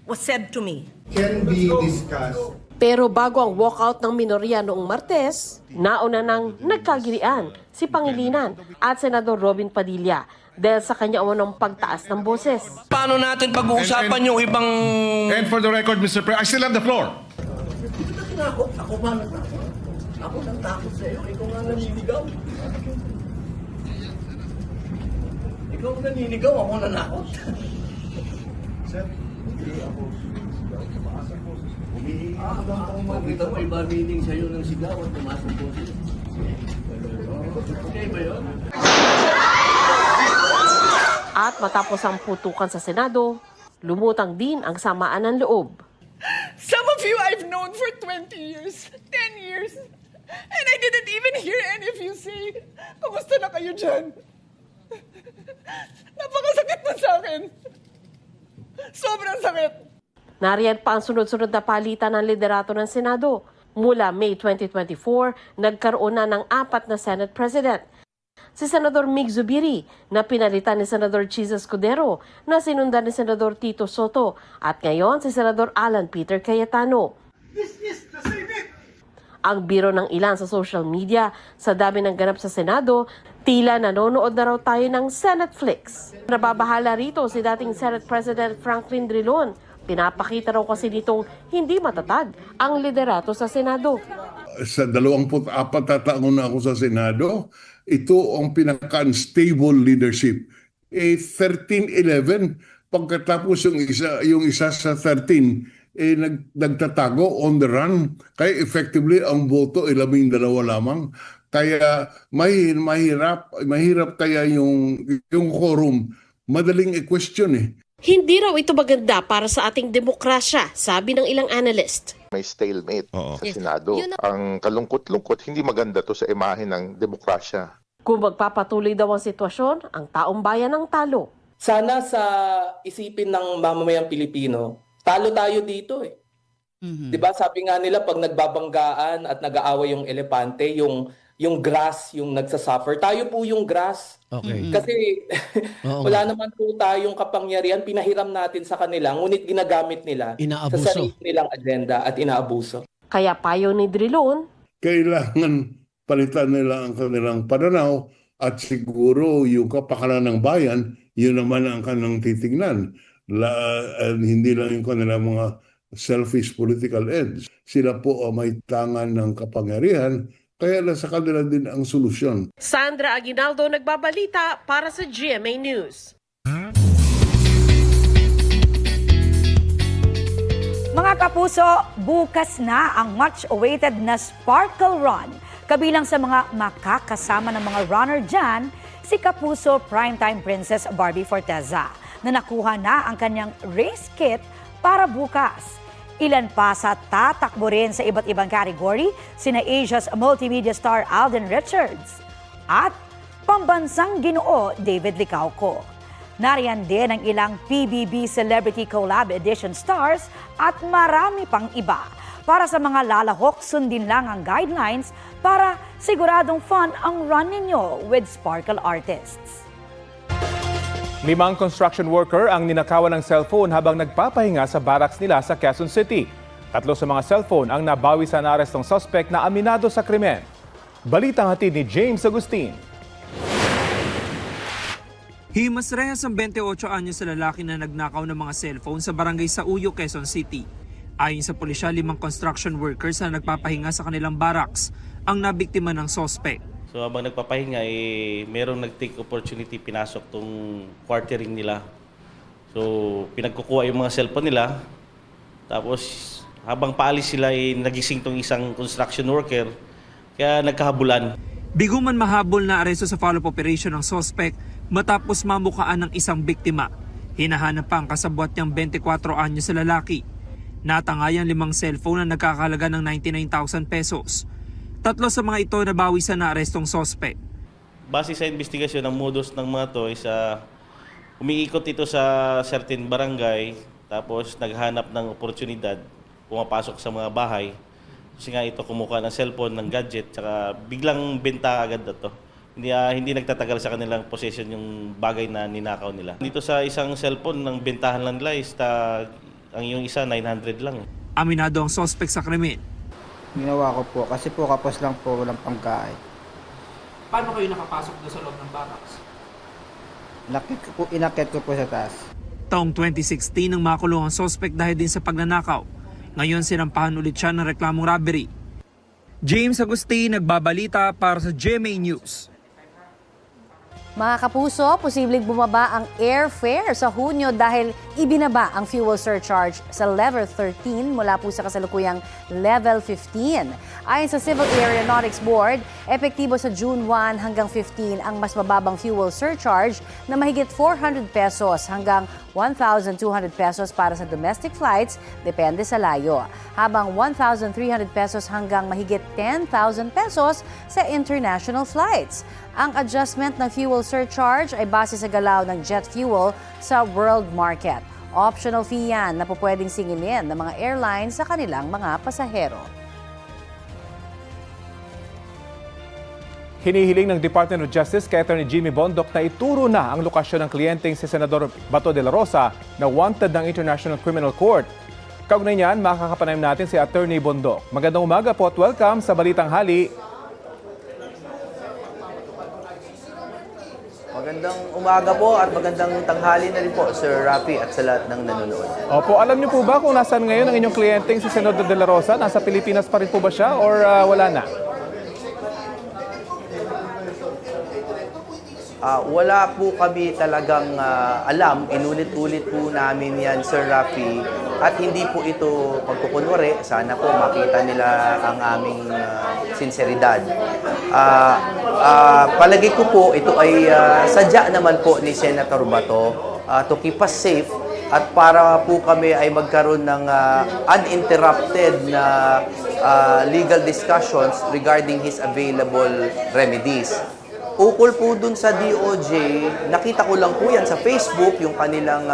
was said to me. Can be discussed. Pero bago ang walkout ng minorya noong Martes, nauna nang nagkagilian si Pangilinan at Senador Robin Padilla dahil sa kanya umunong pagtaas ng boses. Paano natin pag-uusapan yung ibang... And for the record, Mr. President, I still have the floor. Ako ba natakot? Ako nang takot sa iyo. Ikaw nga naninigaw. Ikaw naninigaw, ako nanakot. Sir, ako Makita mo, iba meaning sa'yo ng sigaw at tumasok po siya. Okay ba yun? At matapos ang putukan sa Senado, lumutang din ang samaan ng loob. Some of you I've known for 20 years, 10 years, and I didn't even hear any of you say, kamusta na kayo dyan? Napakasakit na sa akin. Sobrang sakit. Nariyan pa ang sunod-sunod na palitan ng liderato ng Senado. Mula May 2024, nagkaroon na ng 4 na Senate President. Si Senador Mig Zubiri na pinalitan ni Senador Chis Escudero na sinundan ni Senador Tito Soto at ngayon si Senador Alan Peter Cayetano. Ang biro ng ilan sa social media sa dami ng ganap sa Senado, tila nanonood na raw tayo ng Senate flicks. Nababahala rito si dating Senate President Franklin Drilon. Pinapakita raw kasi nitong hindi matatag ang liderato sa Senado. Sa 24 na taon na ako sa Senado, ito ang pinaka-unstable leadership. 13-11, pagkatapos yung isa sa 13, nagtatago on the run. Kaya effectively, ang boto 12 lamang. Kaya mahirap kaya yung quorum. Madaling i-question eh. Hindi raw ito maganda para sa ating demokrasya, sabi ng ilang analyst. May stalemate sa Senado. Ang kalungkot-lungkot, hindi maganda to sa imahe ng demokrasya. Kung magpapatuloy daw ang sitwasyon, ang taong bayan ang talo. sana sa isipin ng mamamayang Pilipino, talo tayo dito eh. 'Di ba sabi nga nila pag nagbabanggaan at nag-aaway yung elepante, yung grass yung nagsasuffer. Tayo po yung grass. Okay. Kasi wala naman po tayong kapangyarihan, pinahiram natin sa kanila, ngunit ginagamit nila Inaabuso. sa sarili nilang agenda at inaabuso. Kaya payo ni Drilon, Kailangan palitan nila ang kanilang pananaw at siguro yung kapakanan ng bayan, yun naman ang kanilang titignan. Hindi lang yung kanilang mga selfish political ends. Sila po ang may tangan ng kapangyarihan, kaya nasa kanila din ang solusyon. Sandra Aguinaldo nagbabalita para sa GMA News. Mga kapuso, bukas na ang much-awaited na Sparkle Run. Kabilang sa mga makakasama ng mga runner dyan, si Kapuso Primetime Princess Barbie Forteza na nakuha na ang kanyang race kit para bukas. Ilan pa sa tatakbo rin sa iba't ibang category, sina Asia's multimedia star Alden Richards at pambansang ginoo David Licauco. Nariyan din ang ilang PBB Celebrity Collab Edition stars at marami pang iba. Para sa mga lalahok, sundin lang ang guidelines para siguradong fun ang run ninyo with Sparkle artists. 5 construction worker ang ninakawan ng cellphone habang nagpapahinga sa barracks nila sa Quezon City. 3 sa mga cellphone ang nabawi sa naarestong suspect na aminado sa krimen. Balitang hatid ni James Agustin. Himas rehas ang 28 anyos sa lalaki na nagnakaw ng mga cellphone sa barangay Sauyo, Quezon City. Ayon sa pulisya, 5 construction workers na nagpapahinga sa kanilang barracks ang nabiktima ng suspect. So habang nagpapahinga, merong nag-take opportunity, pinasok tong quartering nila. So pinagkukuha yung mga cellphone nila. Tapos habang paalis sila, nagising tong isang construction worker. Kaya nagkahabulan. Bigo man mahabol na aresto sa follow-up operation ng suspect matapos mamukaan ng isang biktima. Hinahanap pa ang kasabwat niyang 24 anyos sa lalaki. Natangayan 5 cellphone na nagkakahalaga ng 99,000 pesos. 3 sa mga ito nabawi sa naarestong suspect. Base sa investigasyon, ang modus ng mga to is umiikot ito sa certain barangay, tapos naghanap ng oportunidad, pumapasok sa mga bahay. Kasi nga ito kumukuha ng cellphone, ng gadget, saka biglang benta agad na to. Hindi nagtatagal sa kanilang possession yung bagay na ninakaw nila. Dito sa isang cellphone, ng bentahan lang nila is ang yung isa 900 lang. Aminado ang suspect sa krimen. Ginawa ko po kasi po kapos lang po, walang pangkain. Paano kayo nakapasok doon sa loob ng barracks? Inakit ko po sa taas. Taong 2016 nang makulong ang suspect dahil din sa pagnanakaw. Ngayon sinampahan ulit siya ng reklamong robbery. James Agustin nagbabalita para sa GMA News. Mga kapuso, posibleng bumaba ang airfare sa Hunyo dahil ibinaba ang fuel surcharge sa Level 13 mula po sa kasalukuyang Level 15. Ayon sa Civil Aeronautics Board, epektibo sa June 1 hanggang 15 ang mas mababang fuel surcharge na mahigit 400 pesos hanggang 1,200 pesos para sa domestic flights, depende sa layo. Habang 1,300 pesos hanggang mahigit 10,000 pesos sa international flights. Ang adjustment ng fuel surcharge ay base sa galaw ng jet fuel sa world market. Optional fee yan na pwedeng singilin ng mga airlines sa kanilang mga pasahero. Hinihiling ng Department of Justice kay Atty. Jimmy Bondoc na ituro na ang lokasyon ng kliyenteng si Senador Bato de la Rosa na wanted ng International Criminal Court. Kaugnay niyan, makakapanayam natin si Atty. Bondoc. Magandang umaga po at welcome sa Balitang Hali. Magandang umaga po at magandang tanghali na rin po, Sir Rafi, at sa lahat ng nanonood. Opo, alam niyo po ba kung nasaan ngayon ang inyong kliyenteng si Senador de la Rosa? Nasa Pilipinas pa rin po ba siya or wala na? Wala po kami talagang alam. Inulit-ulit po namin yan, Sir Rafi. At hindi po ito pagkukunwari. Sana po makita nila ang aming sinseridad. Palagi ko po, ito ay sadya naman po ni Senator Bato to keep us safe at para po kami ay magkaroon ng uninterrupted na legal discussions regarding his available remedies. Ukol po dun sa DOJ, nakita ko lang po yan sa Facebook, yung kanilang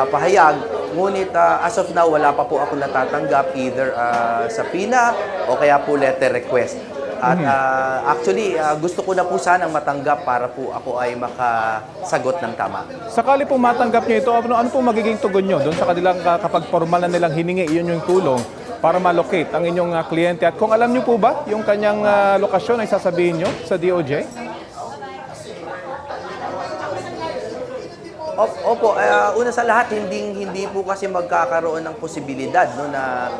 pahayag. Ngunit as of now, wala pa po ako natatanggap either sa PINA o kaya po letter request. At actually, gusto ko na po sanang matanggap para po ako ay makasagot ng tama. Sakali po matanggap niyo ito, ano po magiging tugon niyo doon sa kanilang kapag formal na nilang hiningi iyon yung tulong para ma-locate ang inyong kliyente? At kung alam niyo po ba yung kanyang lokasyon ay sasabihin niyo sa DOJ? Opo, una sa lahat, hindi po kasi magkakaroon ng posibilidad no, na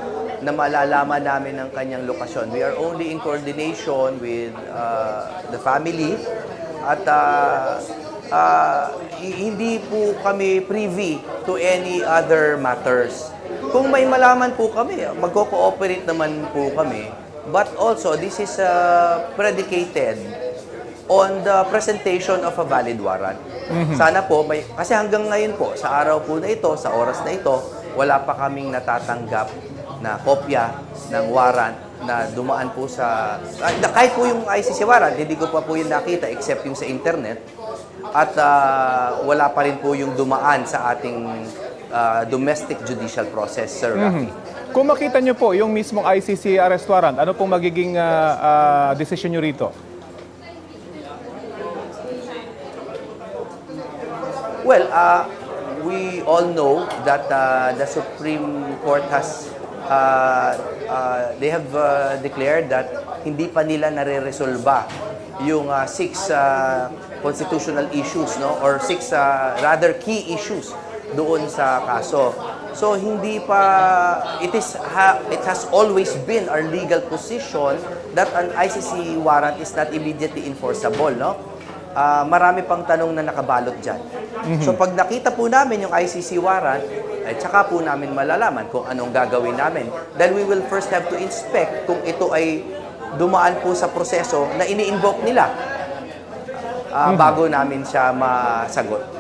malalaman namin ang kanyang lokasyon. We are only in coordination with the family at hindi po kami privy to any other matters. Kung may malaman po kami, magko-cooperate naman po kami. But also, this is predicated on the presentation of a valid warrant. Sana po, kasi hanggang ngayon po, sa araw po na ito, sa oras na ito, wala pa kaming natatanggap na kopya ng warrant na dumaan po sa... kahit po yung ICC warrant, hindi ko pa po yung nakita except yung sa internet. At wala pa rin po yung dumaan sa ating domestic judicial process, Sir Rafi. Kung makita niyo po yung mismong ICC arrest warrant, ano pong magiging decision niyo rito? Well, we all know that the Supreme Court has, they have declared that hindi pa nila nare-resolba yung 6 constitutional issues, no, or 6 rather key issues doon sa kaso. So hindi pa, it has always been our legal position that an ICC warrant is not immediately enforceable, no? Marami pang tanong na nakabalot dyan. So pag nakita po namin yung ICC warrant, ay tsaka po namin malalaman kung anong gagawin namin. Then we will first have to inspect kung ito ay dumaan po sa proseso na ini-invoke nila bago namin siya masagot.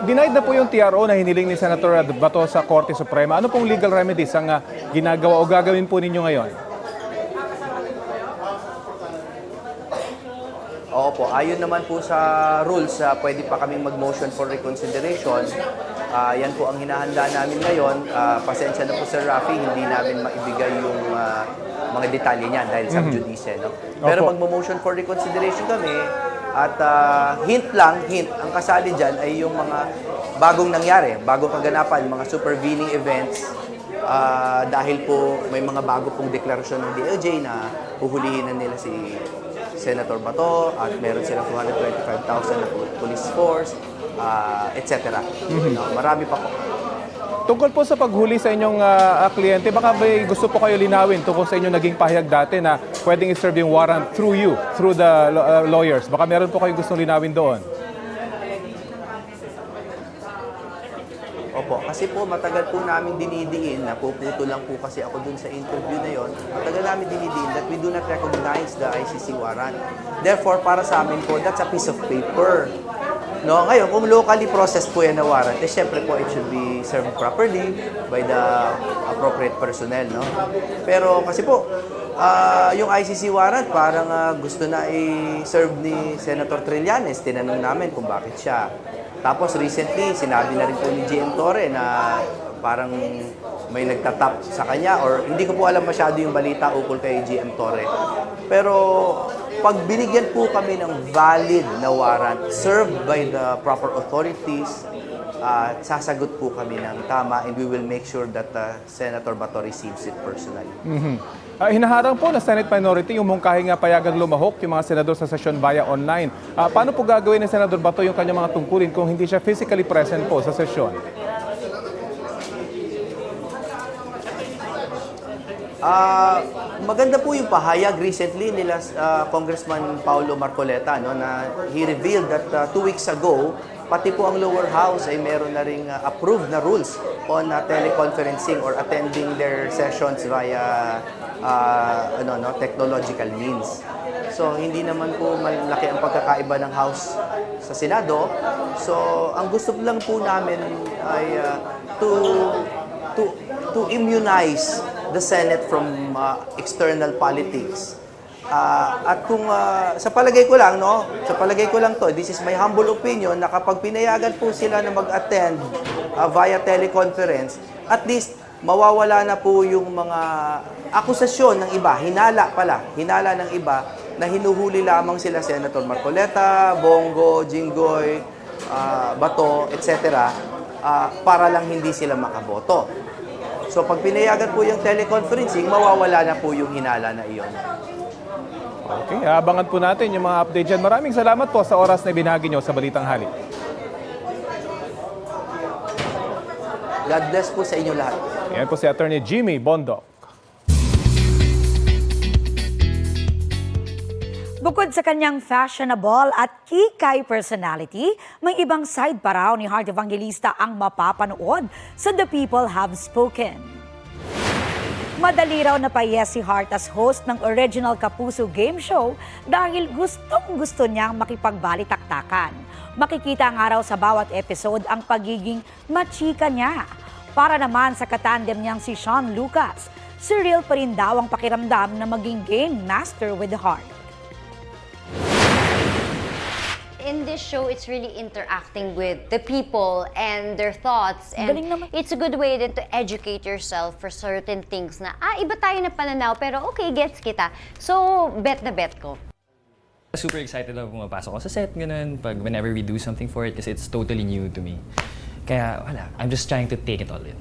Denied na po yung TRO na hiniling ni Senator Bato sa Korte Suprema. Ano pong legal remedies ang ginagawa o gagawin po ninyo ngayon? Opo, ayon naman po sa rules, pwede pa kaming mag-motion for reconsideration. Yan po ang hinahanda namin ngayon. Pasensya na po, Sir Rafi, hindi namin maibigay yung mga detalye niyan dahil sa judice. No? Pero mag-motion for reconsideration kami at hint, ang kasali dyan ay yung mga bagong nangyari, bagong kaganapan, mga supervening events. Dahil po may mga bago pong deklarasyon ng DOJ na huhulihin na nila si Senator Bato at meron silang 225,000 na police force, etc. Marami pa po. Tungkol po sa paghuli sa inyong kliyente, baka may gusto po kayo linawin tungkol sa inyong naging pahayag dati na pwedeng i-serve yung warrant through you, through the lawyers. Baka meron po kayo gustong linawin doon. Opo, kasi po matagal po namin dinidiin, napuputo lang po kasi ako dun sa interview na yon. Matagal namin dinidiin that we do not recognize the ICC warrant. Therefore, para sa amin po, that's a piece of paper. No, ngayon, kung locally processed po yan na warrant, syempre po it should be served properly by the appropriate personnel, no? Pero kasi po, yung ICC warrant parang gusto na i-serve ni Senator Trillanes. Tinanong namin kung bakit siya. Tapos recently, sinabi na rin po ni GM Torre na parang may nagtatap sa kanya or hindi ko po alam masyado yung balita ukol kay GM Torre. Pero pag binigyan po kami ng valid na warrant served by the proper authorities, sasagot po kami ng tama and we will make sure that Senator Bato receives it personally. Hinaharang po na Senate minority yung mungkahing payagang lumahok yung mga senador sa sesyon via online. Paano po gagawin ni Senador Bato yung kanyang mga tungkulin kung hindi siya physically present po sa sesyon? Maganda po yung pahayag recently nila Congressman Paulo Marcoleta, no, na he revealed that 2 weeks ago, pati po ang lower house ay meron na ring approved na rules on teleconferencing or attending their sessions via technological means. So hindi naman po malaki ang pagkakaiba ng House sa Senado. So ang gusto lang po namin ay to immunize the Senate from external politics. At kung sa palagay ko lang, no, sa palagay ko lang to, this is my humble opinion, na kapag pinayagan po sila na mag-attend via teleconference, at least mawawala na po yung mga akusasyon ng iba, hinala ng iba na hinuhuli lamang sila Senator Marcoleta, Bongo, Jinggoy, Bato, etc. Para lang hindi sila makaboto. So pag pinayagan po yung teleconferencing, mawawala na po yung hinala na iyon. Okay, abangan po natin yung mga update dyan. Maraming salamat po sa oras na binahagi nyo sa Balitang Halik. God bless po sa inyo lahat. Yan po si Attorney Jimmy Bondoc. Bukod sa kanyang fashionable at kikay personality, may ibang side pa raw ni Heart Evangelista ang mapapanood sa The People Have Spoken. Madali raw napayes si Heart as host ng original Kapuso game show dahil gustong-gusto niyang makipagbalitaktakan. Makikita nga raw sa bawat episode ang pagiging machika niya. Para naman sa katandem niyang si Sean Lucas, surreal pa rin daw ang pakiramdam na maging game master with Heart. In this show, it's really interacting with the people and their thoughts. And it's a good way din to educate yourself for certain things na, iba tayo na pananaw, pero okay, gets kita. So, bet na bet ko. Super excited ako pumapasok ako sa set, ganun, whenever we do something for it, kasi it's totally new to me. Kaya, I'm just trying to take it all in.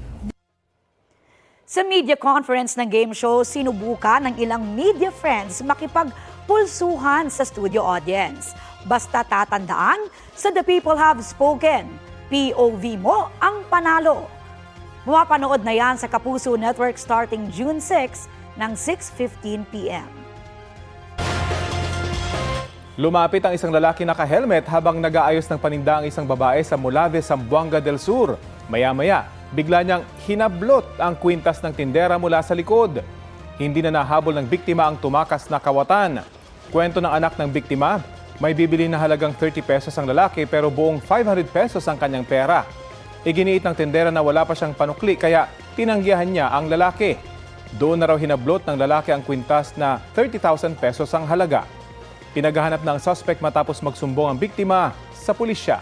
Sa media conference ng game show, sinubukan ng ilang media friends makipagpulsuhan sa studio audience. Basta tatandaan, sa The People Have Spoken, POV mo ang panalo. Mapapanood na yan sa Kapuso Network starting June 6 ng 6:15 p.m. Lumapit ang isang lalaki naka-helmet habang nag-aayos ng paninda ang isang babae sa Molave, Zamboanga del Sur. Maya-maya, bigla niyang hinablot ang kwintas ng tindera mula sa likod. Hindi na nahabol ng biktima ang tumakas na kawatan. Kwento ng anak ng biktima, may bibili na halagang 30 pesos ang lalaki pero buong 500 pesos ang kanyang pera. Iginiit ng tindera na wala pa siyang panukli kaya tinanggihan niya ang lalaki. Doon na raw hinablot ng lalaki ang kwintas na 30,000 pesos ang halaga. Pinaghahanap ng suspect matapos magsumbong ang biktima sa pulisya.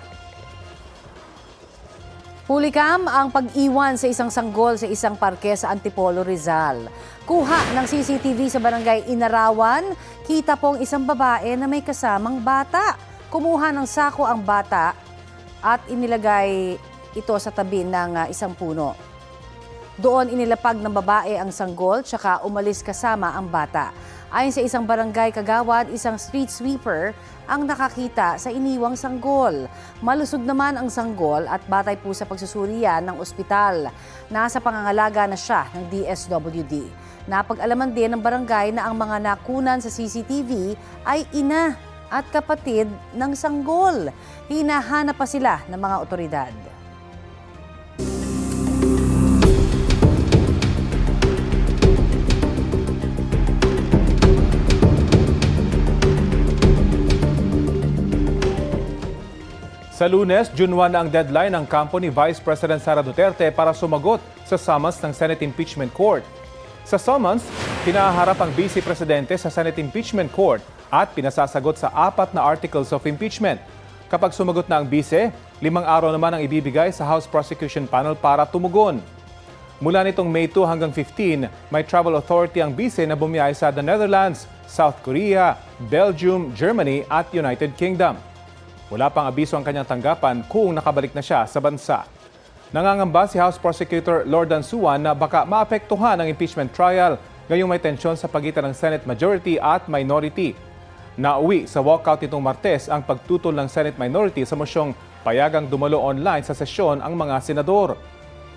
Hulikam ang pag-iwan sa isang sanggol sa isang parke sa Antipolo, Rizal. Kuha ng CCTV sa barangay Inarawan, kita pong isang babae na may kasamang bata. Kumuha ng sako ang bata at inilagay ito sa tabi ng isang puno. Doon inilapag ng babae ang sanggol tsaka umalis kasama ang bata. Ayon sa isang barangay kagawad, isang street sweeper ang nakakita sa iniwang sanggol. Malusog naman ang sanggol at batay po sa pagsusuriyan ng ospital. Nasa pangangalaga na siya ng DSWD. Napag-alaman din ng barangay na ang mga nakunan sa CCTV ay ina at kapatid ng sanggol. Hinahanap pa sila ng mga otoridad. Sa Lunes, June 1 ang deadline ng kampo ni Vice President Sara Duterte para sumagot sa summons ng Senate Impeachment Court. Sa summons, pinaharap ang Vice Presidente sa Senate Impeachment Court at pinasasagot sa 4 na articles of impeachment. Kapag sumagot na ang Vice, 5 araw naman ang ibibigay sa House Prosecution Panel para tumugon. Mula nitong May 2 hanggang 15, may travel authority ang Vice na bumiyahe sa the Netherlands, South Korea, Belgium, Germany at United Kingdom. Wala pang abiso ang kanyang tanggapan kung nakabalik na siya sa bansa. Nangangamba si House Prosecutor Lordan Suwan na baka maapektuhan ang impeachment trial ngayong may tensyon sa pagitan ng Senate Majority at Minority. Nauwi sa walkout nitong Martes ang pagtutol ng Senate Minority sa mosyong payagang dumalo online sa sesyon ang mga senador.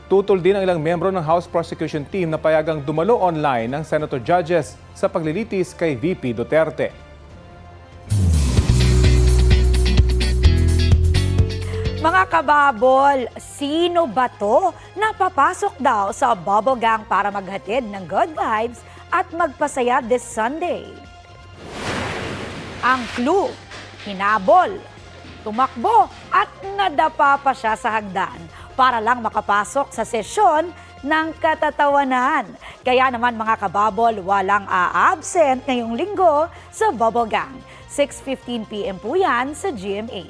Tutol din ang ilang miyembro ng House Prosecution Team na payagang dumalo online ng Senator Judges sa paglilitis kay VP Duterte. Mga kababol, sino ba to na papasok daw sa Bubble Gang para maghatid ng good vibes at magpasaya this Sunday? Ang clue, hinabol, tumakbo at nadapa pa siya sa hagdan para lang makapasok sa sesyon ng katatawanan. Kaya naman mga kababol, walang a-absent ngayong linggo sa Bubble Gang. 6:15 p.m. po yan sa GMA.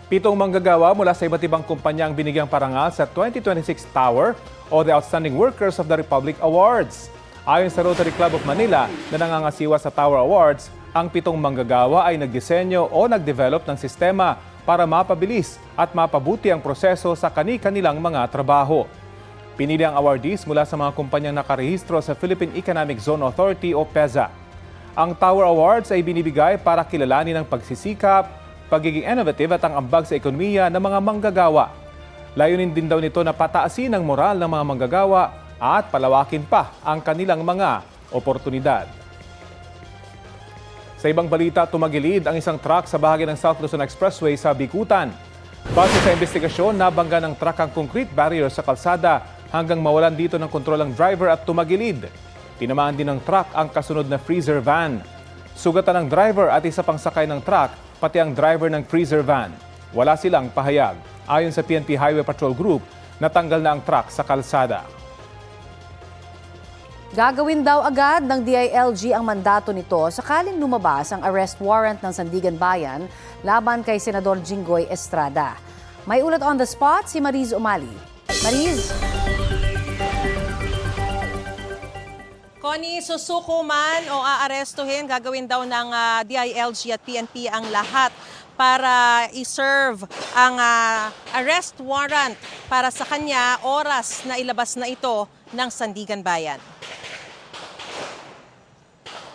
7 manggagawa mula sa iba't ibang kumpanya ang binigyang parangal sa 2026 Tower o the Outstanding Workers of the Republic Awards. Ayon sa Rotary Club of Manila na nangangasiwa sa Tower Awards, ang 7 manggagawa ay nagdisenyo o nagdevelop ng sistema para mapabilis at mapabuti ang proseso sa kani-kanilang mga trabaho. Pinili ang awardees mula sa mga kumpanyang nakarehistro sa Philippine Economic Zone Authority o PEZA. Ang Tower Awards ay binibigay para kilalanin ang pagsisikap, pagiging innovative at ang ambag sa ekonomiya ng mga manggagawa. Layunin din daw nito na pataasin ang moral ng mga manggagawa at palawakin pa ang kanilang mga oportunidad. Sa ibang balita, tumagilid ang isang truck sa bahagi ng South Luzon Expressway sa Bikutan. Base sa investigasyon, nabangga ng truck ang concrete barrier sa kalsada hanggang mawalan dito ng kontrol ang driver at tumagilid. Tinamaan din ng truck ang kasunod na freezer van. Sugatan ng driver at isa pang sakay ng truck, pati ang driver ng freezer van. Wala silang pahayag. Ayon sa PNP Highway Patrol Group, natanggal na ang truck sa kalsada. Gagawin daw agad ng DILG ang mandato nito sakaling lumabas ang arrest warrant ng Sandigan Bayan laban kay Senador Jinggoy Estrada. May ulat on the spot si Mariz Umali. Mariz? Connie, susuko man o aarestuhin, gagawin daw ng DILG at PNP ang lahat para i-serve ang arrest warrant para sa kanya oras na ilabas na ito ng Sandigan Bayan.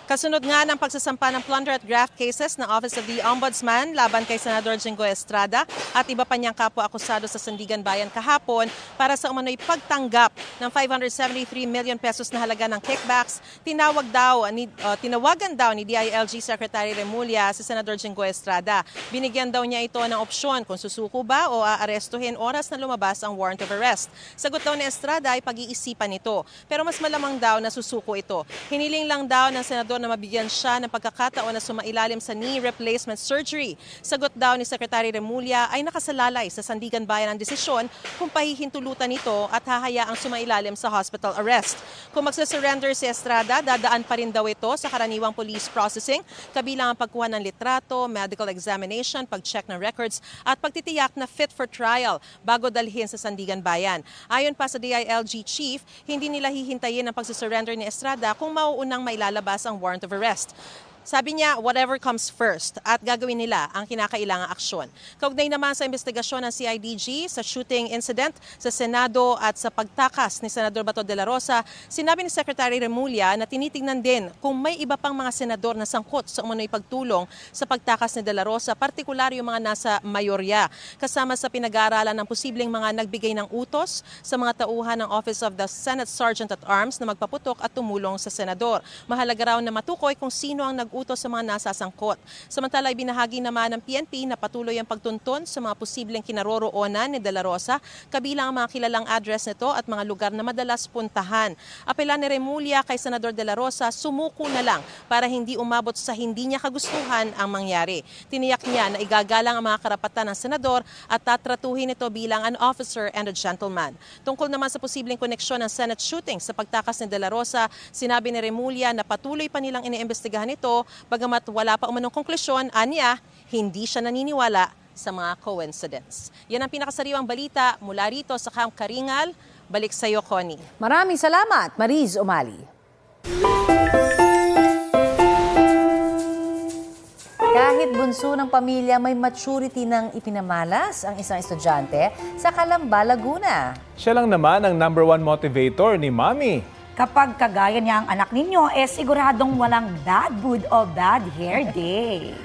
Kasunod nga ng pagsasampa ng plunder at graft cases ng Office of the Ombudsman laban kay Senador Jinggoy Estrada at iba pa niyang kapwa-akusado sa Sandigan Bayan kahapon para sa umano'y pagtanggap ng 573 million pesos na halaga ng kickbacks, tinawagan daw ni DILG Secretary Remulla si Senador Jinggoy Estrada. Binigyan daw niya ito ng opsyon kung susuko ba o aarestuhin oras na lumabas ang warrant of arrest. Sagot daw ni Estrada ay pag-iisipan ito. Pero mas malamang daw na susuko ito. Hiniling lang daw ng Senador na mabigyan siya ng pagkakataon na sumailalim sa knee replacement surgery. Sagot daw ni Secretary Remulla ay nakasalalay sa Sandigan Bayan ang desisyon kung pahihintulutan ito at hahayaang sumailalim sa hospital arrest. Kung magsasurrender si Estrada, dadaan pa rin daw ito sa karaniwang police processing, kabilang ang pagkuha ng litrato, medical examination, pag-check ng records at pagtitiyak na fit for trial bago dalhin sa Sandigan Bayan. Ayon pa sa DILG chief, hindi nila hihintayin ang pagsasurrender ni Estrada kung mauunang mailalabas ang warrant of arrest. Sabi niya, whatever comes first at gagawin nila ang kinakailangang aksyon. Kaugnay naman sa investigasyon ng CIDG sa shooting incident sa Senado at sa pagtakas ni Senador Bato de la Rosa, sinabi ni Secretary Remulla na tinitingnan din kung may iba pang mga senador na sangkot sa umano'y pagtulong sa pagtakas ni de la Rosa, partikular yung mga nasa mayorya, kasama sa pinag-aaralan ng posibleng mga nagbigay ng utos sa mga tauhan ng Office of the Senate Sergeant at Arms na magpaputok at tumulong sa senador. Mahalaga raw na matukoy kung sino ang utos sa mga nasasangkot. Samantala, ibinahagi naman ng PNP na patuloy ang pagtuntun sa mga posibleng kinaroroonan ni De La Rosa, kabilang ang mga kilalang address nito at mga lugar na madalas puntahan. Apela ni Remulla kay Senador De La Rosa, sumuko na lang para hindi umabot sa hindi niya kagustuhan ang mangyari. Tiniyak niya na igagalang ang mga karapatan ng senador at tatratuhin ito bilang an officer and a gentleman. Tungkol naman sa posibleng koneksyon ng Senate shooting sa pagtakas ni De La Rosa, sinabi ni Remulla na patuloy pa nilang iniimbestigahan ito. Bagamat wala pa umanong konklusyon, anya, hindi siya naniniwala sa mga coincidence. Yan ang pinakasariwang balita mula rito sa Camp Karingal. Balik sa iyo, Connie. Maraming salamat, Mariz Umali. Kahit bunso ng pamilya, may maturity ng ipinamalas ang isang estudyante sa Calamba, Laguna. Siya lang naman ang #1 motivator ni Mami. Kapag kagaya niya ang anak ninyo, siguradong walang bad mood o bad hair day.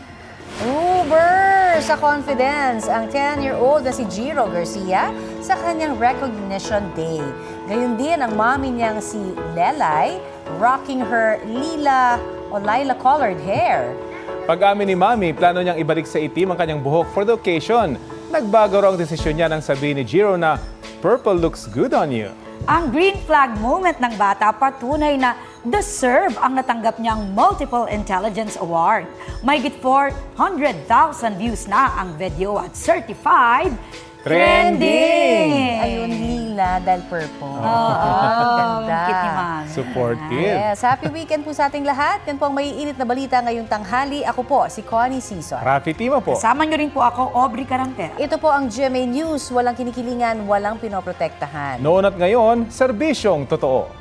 Uber sa confidence ang 10-year-old na si Jiro Garcia sa kanyang recognition day. Gayun din ang mommy niyang si Lelay, rocking her lila o lilac-colored hair. Pag-amin ni Mami, plano niyang ibalik sa itim ang kanyang buhok for the occasion. Nagbago raw ang desisyon niya nang sabihin ni Jiro na purple looks good on you. Ang green flag moment ng bata patunay na deserve ang natanggap niyang Multiple Intelligence Award. May higit 400,000 views na ang video at certified Trending! Ayun, lila dahil purple. Ganda. Cute ni Mami. Supportive. Yes, happy weekend po sa ating lahat. Yan po ang maiinit na balita ngayong tanghali. Ako po, si Connie Sison. Rafi Tima po. Kasama nyo rin po ako, Aubrey Carampel. Ito po ang GMA News. Walang kinikilingan, walang pinoprotektahan. Noon at ngayon, serbisyong totoo.